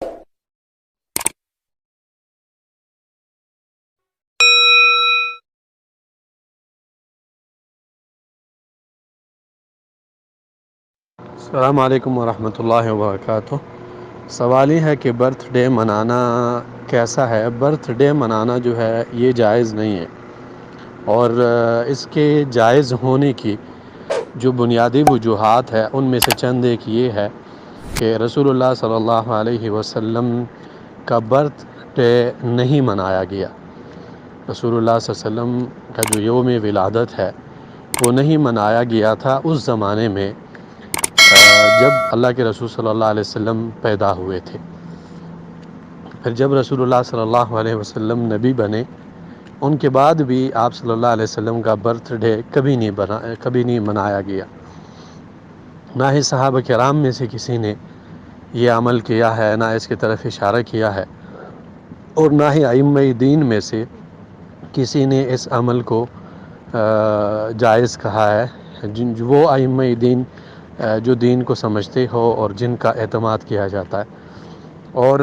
السلام علیکم ورحمۃ اللہ وبرکاتہ۔ سوال یہ ہے کہ برتھ ڈے منانا کیسا ہے؟ برتھ ڈے منانا جو ہے یہ جائز نہیں ہے، اور اس کے جائز ہونے کی جو بنیادی وجوہات ہے ان میں سے چند ایک یہ ہے کہ رسول اللہ صلی اللہ علیہ وسلم کا برتھ ڈے نہیں منایا گیا۔ رسول اللہ صلی اللہ علیہ وسلم کا جو یوم ولادت ہے وہ نہیں منایا گیا تھا اس زمانے میں جب اللہ کے رسول صلی اللہ علیہ وسلم پیدا ہوئے تھے۔ پھر جب رسول اللہ صلی اللہ علیہ وسلم نبی بنے، ان کے بعد بھی آپ صلی اللہ علیہ وسلم کا برتھ ڈے کبھی نہیں منایا گیا۔ نہ ہی صحابہ کرام میں سے کسی نے یہ عمل کیا ہے، نہ اس کی طرف اشارہ کیا ہے، اور نہ ہی ائمہ دین میں سے کسی نے اس عمل کو جائز کہا ہے۔ وہ ائمہ دین جو دین کو سمجھتے ہو اور جن کا اعتماد کیا جاتا ہے۔ اور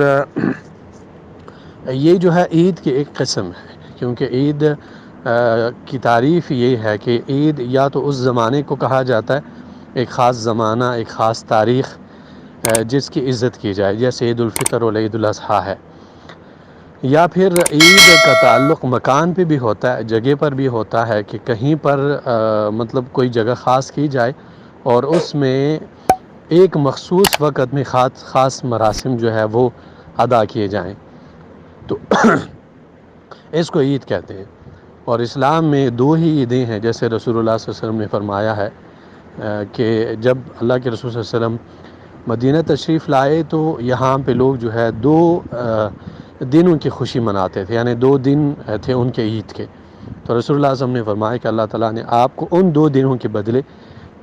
یہ جو ہے عید کی ایک قسم ہے، کیونکہ عید کی تعریف یہ ہے کہ عید یا تو اس زمانے کو کہا جاتا ہے، ایک خاص زمانہ، ایک خاص تاریخ جس کی عزت کی جائے، جیسے عید الفطر اور عید الاضحیٰ ہے، یا پھر عید کا تعلق مکان پہ بھی ہوتا ہے، جگہ پر بھی ہوتا ہے کہ کہیں پر مطلب کوئی جگہ خاص کی جائے اور اس میں ایک مخصوص وقت میں خاص مراسم جو ہے وہ ادا کیے جائیں، تو اس کو عید کہتے ہیں۔ اور اسلام میں دو ہی عیدیں ہیں، جیسے رسول اللہ صلی اللہ علیہ وسلم نے فرمایا ہے کہ جب اللہ کے رسول صلی اللہ علیہ وسلم مدینہ تشریف لائے تو یہاں پہ لوگ جو ہے دو دنوں کی خوشی مناتے تھے، یعنی 2 دن تھے ان کے عید کے۔ تو رسول اللہ صلی اللہ علیہ وسلم نے فرمایا کہ اللہ تعالیٰ نے آپ کو ان 2 دنوں کے بدلے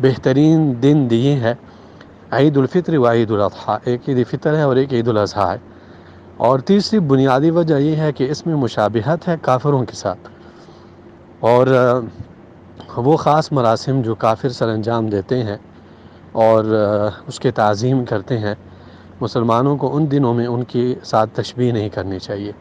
بہترین دن دیے ہیں، عید الفطر و عید الاضحیٰ، ایک عید فطر ہے اور ایک عید الاضحیٰ ہے۔ اور تیسری بنیادی وجہ یہ ہے کہ اس میں مشابہت ہے کافروں کے ساتھ، اور وہ خاص مراسم جو کافر سر انجام دیتے ہیں اور اس کے تعظیم کرتے ہیں، مسلمانوں کو ان دنوں میں ان کے ساتھ تشبیہ نہیں کرنی چاہیے۔